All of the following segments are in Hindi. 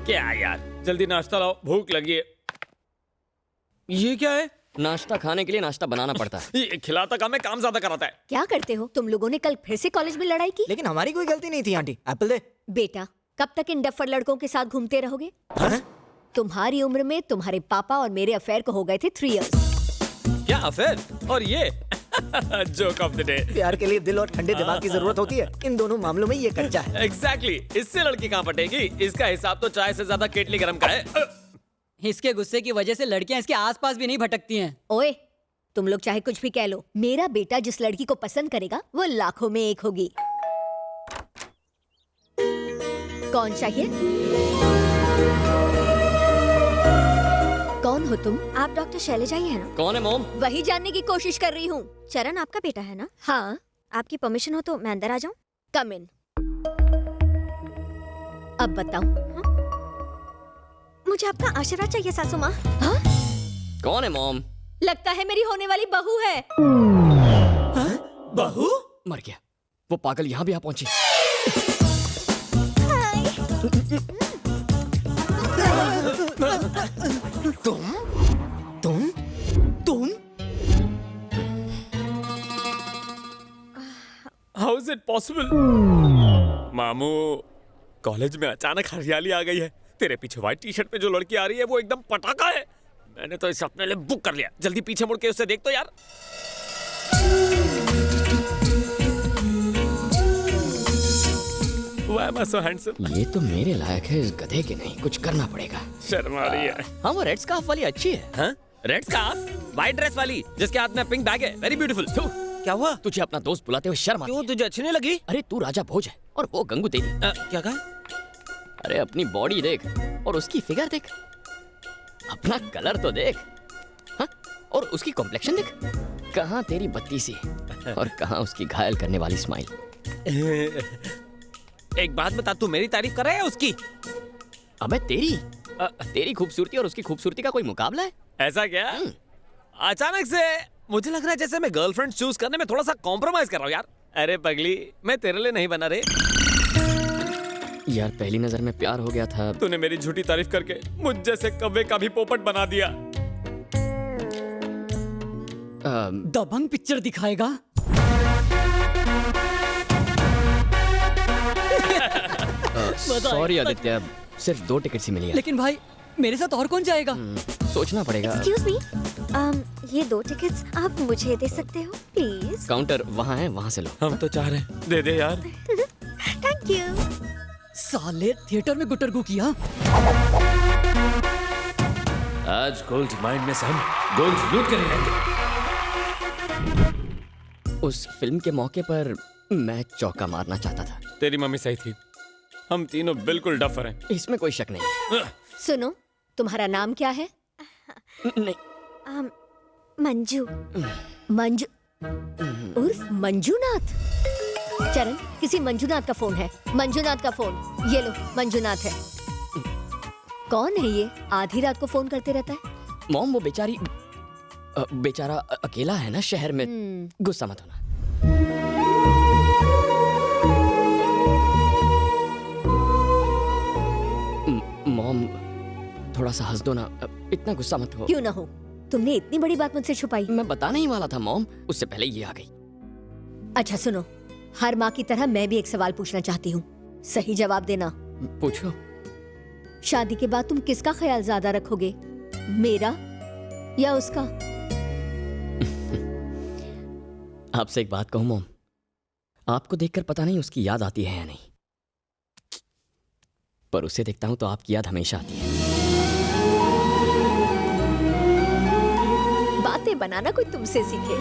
क्या यार, जल्दी नाश्ता लाओ, भूख लगी है। ये क्या है? नाश्ता खाने के लिए नाश्ता बनाना पड़ता है। ये खिलाता काम है, काम ज्यादा कराता है। क्या करते हो तुम लोगों ने? कल फिर से कॉलेज में लड़ाई की? लेकिन हमारी कोई गलती नहीं थी आंटी। एप्पल दे। बेटा, कब तक इन डफर लड़कों के साथ घूमते रहोगे? तुम्हारी उम्र में तुम्हारे पापा और मेरे अफेयर को हो गए थे 3 इयर्स। क्या अफेयर? और ये जोक ऑफ द डे। प्यार के लिए दिल और ठंडे दिमाग की जरूरत होती है, इन दोनों मामलों में ये कच्चा है। एग्जैक्टली, इससे लड़की कहाँ पटेगी? इसका हिसाब तो चाय से ज्यादा केटली गरम का है। इसके गुस्से की वजह से लड़कियां इसके आसपास भी नहीं भटकती हैं। ओए, तुम लोग चाहे कुछ भी कह लो, मेरा बेटा जिस लड़की को पसंद करेगा वो लाखों में एक होगी। कौन चाहिए? कौन हो तुम? आप डॉक्टर शैलजा ही है ना? कौन है मॉम? वही जानने की कोशिश कर रही हूँ। चरण आपका बेटा है ना? हाँ। आपकी परमिशन हो तो मैं अंदर आ जाऊं? कम इन। अब बताओ। मुझे आपका आशीर्वाद चाहिए सासू माँ। हाँ? कौन है मॉम? लगता है मेरी होने वाली बहू है। बहू? मर गया वो पागल, यहाँ भी आ पहुंची। तुम हाउ इज इट पॉसिबल? मामू, कॉलेज में अचानक हरियाली आ गई है। तेरे पीछे व्हाइट टी शर्ट पे जो लड़की आ रही है वो एकदम पटाखा है। मैंने तो इसे अपने लिए बुक कर लिया। जल्दी पीछे मुड़ के उसे देख तो यार। Why am I so handsome? ये तो मेरे लायक है, इस गधे के नहीं। कुछ करना पड़ेगा। शर्मा रही है। हाँ, वो रेड स्कार्फ वाली अच्छी है। हाँ? Red scarf? व्हाइट ड्रेस वाली जिसके हाथ में पिंक बैग है। Very beautiful. क्या हुआ? तुझे अपना दोस्त बुलाते हुए शर्म आती क्यों, है? तुझे अच्छी नहीं लगी? अरे तू राजा भोज है और वो गंगू तेरी। क्या कहा? अरे अपनी बॉडी देख और उसकी फिगर देख, अपना कलर तो देख। हाँ? और उसकी कॉम्प्लेक्शन देख। कहाँ तेरी बत्ती सी और कहाँ उसकी घायल करने वाली स्माइल। एक बात बता, तू मेरी तारीफ कर रहा है उसकी? अबे तेरी खूबसूरती और उसकी खूबसूरती का कोई मुकाबला है? ऐसा क्या? अचानक से मुझे लग रहा है जैसे मैं गर्लफ्रेंड चूज करने में थोड़ा सा कॉम्प्रोमाइज कर रहा हूँ यार। अरे पगली, मैं तेरे लिए नहीं बना रे। यार पहली नजर में प्यार हो गया था। तूने मेरी झूठी तारीफ करके मुझ जैसे कव्वे का भी पोपट बना दिया। दबंग पिक्चर दिखाएगा। सॉरी आदित्य, सिर्फ 2 टिकट ही मिली है। लेकिन भाई मेरे साथ और कौन जाएगा? सोचना पड़ेगा। एक्सक्यूज मी, ये 2 टिकट्स आप मुझे दे सकते हो प्लीज? काउंटर वहाँ है, वहाँ से लो। हम तो चाह रहे हैं, दे दे यार। Thank you. साले थिएटर में गुटरगू किया। आज गोल्ड माइंड में से हम गोल्ड लूट कर लेंगे। उस फिल्म के मौके पर मैं चौका मारना चाहता था। तेरी मम्मी सही थी, हम तीनों बिल्कुल डफर हैं। इसमें कोई शक नहीं। सुनो, तुम्हारा नाम क्या है? नहीं, मंजू। मंजू उर्फ मंजूनाथ। चरण, किसी मंजूनाथ का फोन है। मंजूनाथ का फोन ये लो। मंजूनाथ है। कौन है ये? आधी रात को फोन करते रहता है। मॉम वो बेचारा अकेला है ना शहर में। गुस्सा मत होना। मॉम थोड़ा सा हंस दो ना, इतना गुस्सा मत हो। क्यों ना हो, तुमने इतनी बड़ी बात मुझसे छुपाई। मैं बताने ही वाला था मॉम, उससे पहले ये आ गई। अच्छा सुनो, हर माँ की तरह मैं भी एक सवाल पूछना चाहती हूँ, सही जवाब देना। पूछो। शादी के बाद तुम किसका ख्याल ज्यादा रखोगे, मेरा या उसका? आपसे एक बात कहूं मॉम, आपको देखकर पता नहीं उसकी याद आती है या नहीं, पर उसे देखता हूं तो आपकी याद हमेशा आती है। बातें बनाना कोई तुमसे सीखे।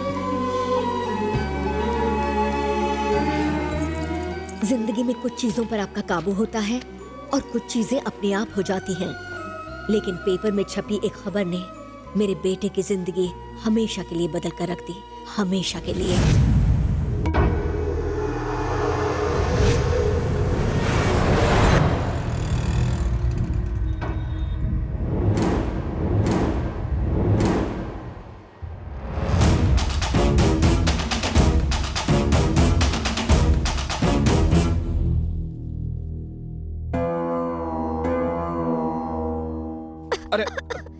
जिंदगी में कुछ चीजों पर आपका काबू होता है और कुछ चीजें अपने आप हो जाती हैं। लेकिन पेपर में छपी एक खबर ने मेरे बेटे की जिंदगी हमेशा के लिए बदल कर रख दी, हमेशा के लिए। अरे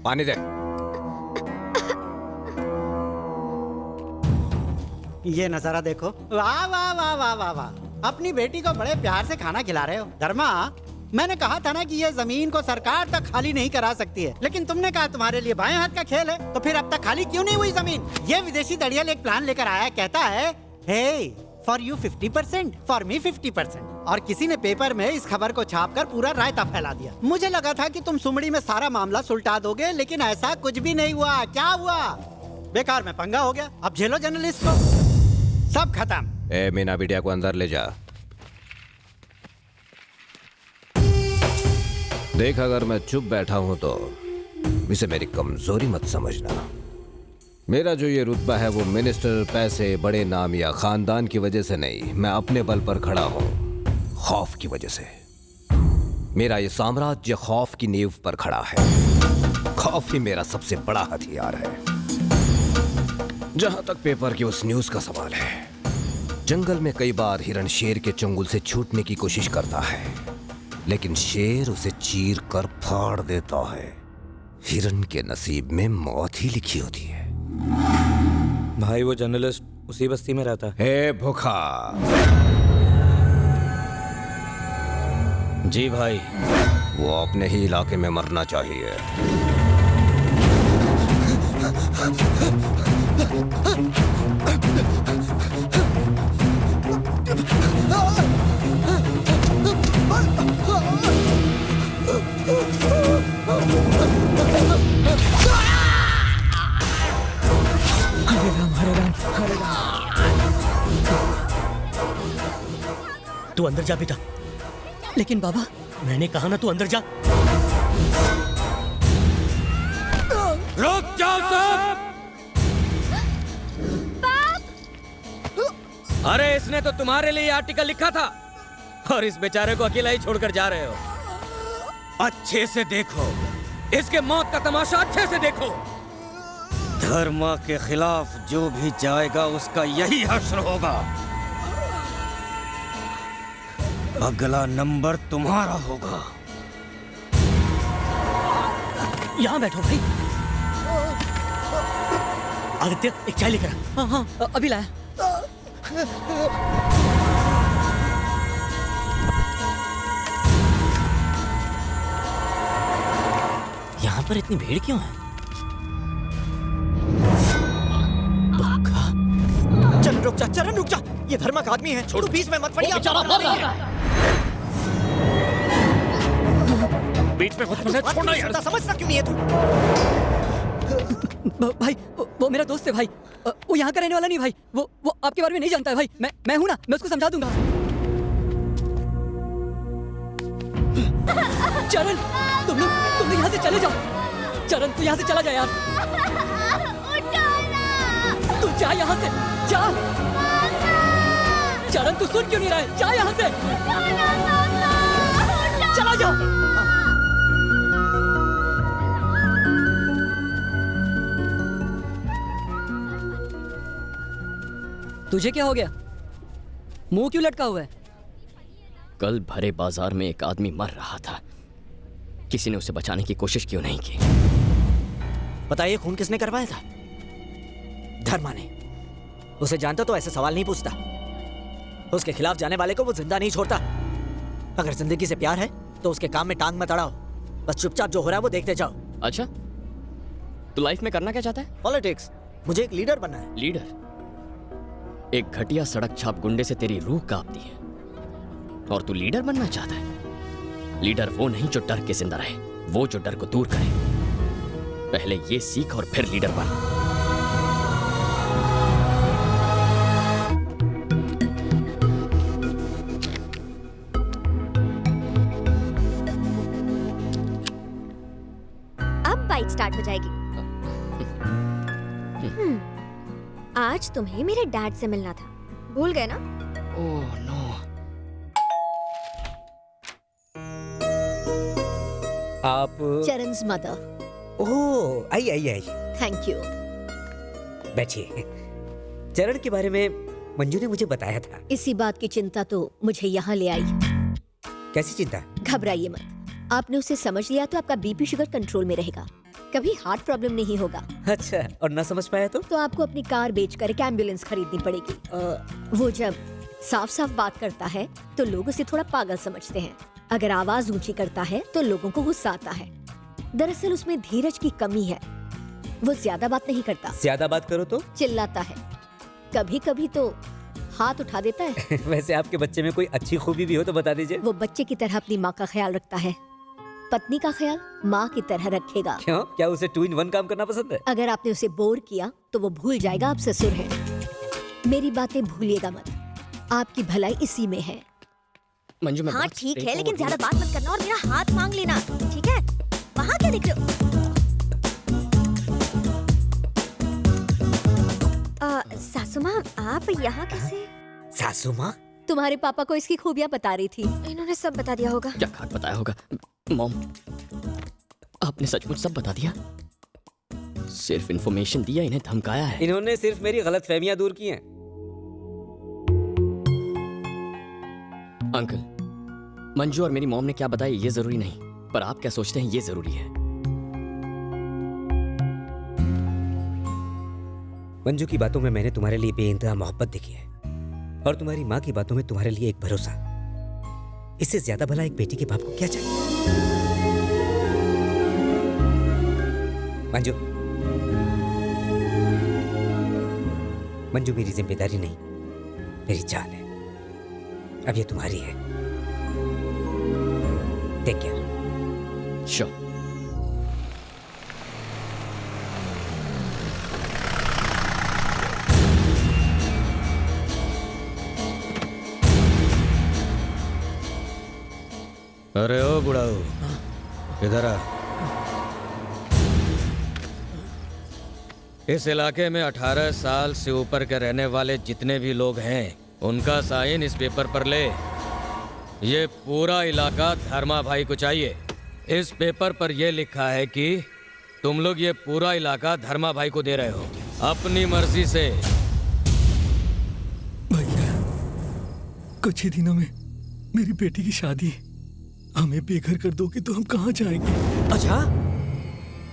पानी दे। ये नजारा देखो, वाह वाह वाह वाह वाह वाह। अपनी बेटी को बड़े प्यार से खाना खिला रहे हो। धर्मा, मैंने कहा था ना कि ये जमीन को सरकार तक खाली नहीं करा सकती है, लेकिन तुमने कहा तुम्हारे लिए बाएं हाथ का खेल है, तो फिर अब तक खाली क्यों नहीं हुई जमीन? ये विदेशी दड़ियल एक प्लान लेकर आया, कहता है हे फॉर यू 50%, फॉर मी 50%। और किसी ने पेपर में इस खबर को छापकर पूरा रायता फैला दिया। मुझे लगा था कि तुम सुमड़ी में सारा मामला सुलटा दोगे, लेकिन ऐसा कुछ भी नहीं हुआ। क्या हुआ? बेकार में पंगा हो गया। अब झेलो जर्नलिस्ट को। सब खत्म। ए मीना बिटिया को अंदर ले जा। देख, अगर मैं चुप बैठा हूं तो इसे मेरी कमजोरी मत समझना। मेरा जो ये रुतबा है वो मिनिस्टर, पैसे, बड़े नाम या खानदान की वजह से नहीं, मैं अपने बल पर खड़ा हूं, खौफ की वजह से। मेरा ये साम्राज्य खौफ की नींव पर खड़ा है। खौफ ही मेरा सबसे बड़ा हथियार है। जहां तक पेपर की उस न्यूज का सवाल है, जंगल में कई बार हिरण शेर के चंगुल से छूटने की कोशिश करता है, लेकिन शेर उसे चीर कर फाड़ देता है। हिरण के नसीब में मौत ही लिखी होती है। भाई वो जर्नलिस्ट उसी बस्ती में रहता है। हे भूखा। जी भाई। वो अपने ही इलाके में मरना चाहिए। तू अंदर जा बेटा। लेकिन बाबा, मैंने कहा ना तू अंदर जा। रुक जाओ सब। अरे इसने तो तुम्हारे लिए आर्टिकल लिखा था और इस बेचारे को अकेला ही छोड़कर जा रहे हो। अच्छे से देखो, इसके मौत का तमाशा अच्छे से देखो। धर्म के खिलाफ जो भी जाएगा उसका यही हश्र होगा। अगला नंबर तुम्हारा होगा। यहाँ बैठो भाई। आदित्य, एक चाय लेकर आ। हाँ हाँ, अभी लाया। यहाँ पर इतनी भीड़ क्यों है? चरण रुक जा, चरण रुक जा। ये धर्मा का आदमी है। छोड़ो, बीच में मत पड़िए। बीच में मत छोड़ना यार। समझता क्यों नहीं है तू? भाई, वो मेरा दोस्त है भाई। वो यहाँ का रहने वाला नहीं भाई। वो आपके बारे में नहीं जानता है भाई। मैं हूँ ना, मैं उसको समझा दूंगा। चरण, तुम लोग यहाँ से चले जाओ। चरण, तू यहाँ से चला जा यार। तू जा यहाँ से, जा। चरण, तू सुन क्यों नहीं रहा है? जा यहाँ से, चला जा। तुझे क्या हो गया? मुंह क्यों लटका हुआ है? कल भरे बाजार में एक आदमी मर रहा था। किसी ने उसे बचाने की कोशिश क्यों नहीं की? बताइए, खून किसने करवाया था? धर्मा ने। उसे जानता तो ऐसे सवाल नहीं पूछता। उसके खिलाफ जाने वाले को वो जिंदा नहीं छोड़ता। अगर जिंदगी से प्यार है तो उसके काम में टांग मत अड़ाओ। बस चुपचाप जो हो रहा है वो देखते जाओ। अच्छा, तू लाइफ में करना क्या चाहता है? पॉलिटिक्स। मुझे एक लीडर बनना है। लीडर? एक घटिया सड़क छाप गुंडे से तेरी रूह कांपती है और तू लीडर बनना चाहता है? लीडर वो नहीं जो डर के जिंदा रहे, वो जो डर को दूर करे। पहले ये सीख और फिर लीडर बन। अब बाइक स्टार्ट हो जाएगी। आज तुम्हें मेरे डैड से मिलना था, भूल गए ना? Oh no. आप चरण's मदर। ओह, आइए आइए आइए, थैंक यू। बैठिए। चरण के बारे में मंजू ने मुझे बताया था। इसी बात की चिंता तो मुझे यहाँ ले आई। कैसी चिंता? घबराइए मत, आपने उसे समझ लिया तो आपका बीपी शुगर कंट्रोल में रहेगा, कभी हार्ट प्रॉब्लम नहीं होगा। अच्छा, और ना समझ पाया तो आपको अपनी कार बेचकर एक एम्बुलेंस खरीदनी पड़ेगी। वो जब साफ साफ बात करता है तो लोग उसे थोड़ा पागल समझते हैं, अगर आवाज ऊंची करता है तो लोगों को गुस्सा आता है। दरअसल उसमें धीरज की कमी है, वो ज्यादा बात नहीं करता। ज्यादा बात करो तो चिल्लाता है, कभी कभी तो हाथ उठा देता है। वैसे आपके बच्चे में कोई अच्छी खूबी भी हो तो बता दीजिए। वो बच्चे की तरह अपनी माँ का ख्याल रखता है, पत्नी का ख्याल माँ की तरह रखेगा। क्यों, क्या उसे 2 in 1 काम करना पसंद है? अगर आपने उसे बोर किया तो वो भूल जाएगा आप ससुर हैं। मेरी बातें भूलिएगा मत, आपकी भलाई इसी में है। मंजू मैं हाँ बहुत ठीक है, straight लेकिन forward ज्यादा बात मत करना और मेरा हाथ मांग लेना, ठीक है? वहाँ क्या देख रहे हो? सासू माँ, आप यहाँ कैसे? सासू माँ? तुम्हारे पापा को इसकी खूबियाँ बता रही थी। इन्होंने सब बता दिया होगा। क्या खाक बताया होगा। मॉम, आपने सचमुच सब बता दिया? सिर्फ इन्फॉर्मेशन दिया, इन्हें धमकाया है? इन्होंने सिर्फ मेरी गलतफहमियां दूर की हैं। अंकल, मंजू और मेरी मॉम ने क्या बताया ये जरूरी नहीं, पर आप क्या सोचते हैं ये जरूरी है। मंजू की बातों में मैंने तुम्हारे लिए बेइंतहा मोहब्बत देखी है, और तुम्हारी माँ की बातों में तुम्हारे लिए एक भरोसा। इससे ज्यादा भला एक बेटी के बाप को क्या चाहिए? मंजू, मंजू मेरी जिम्मेदारी नहीं, मेरी जान है। अब ये तुम्हारी है। Take care. श्योर। अरे ओ बुढ़ाऊ, इधर आ। इस इलाके में 18 साल से ऊपर के रहने वाले जितने भी लोग हैं, उनका साइन इस पेपर पर ले। ये पूरा इलाका धर्मा भाई को चाहिए। इस पेपर पर यह लिखा है कि तुम लोग ये पूरा इलाका धर्मा भाई को दे रहे हो अपनी मर्जी से। भैया, कुछ ही दिनों में मेरी बेटी की शादी है। हमें बेघर कर दोगे तो हम कहाँ जाएंगे? अच्छा,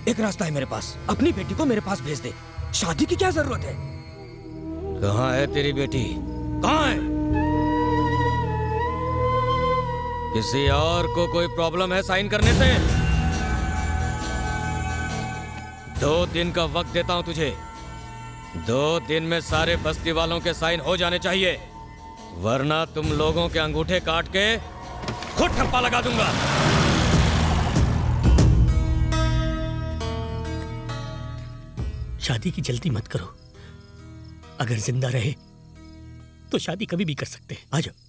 एक रास्ता है मेरे पास, अपनी बेटी को मेरे पास भेज दे। शादी की क्या जरूरत है? कहाँ है तेरी बेटी? कहाँ है? किसी और को कोई प्रॉब्लम है साइन करने से? 2 दिन का वक्त देता हूं तुझे। 2 दिन में सारे बस्ती वालों के साइन हो जाने चाहिए, वरना तुम लोगों के अंगूठे काट के खुद ठप्पा लगा दूंगा। शादी की जल्दी मत करो। अगर जिंदा रहे तो शादी कभी भी कर सकते हैं। आ जाओ।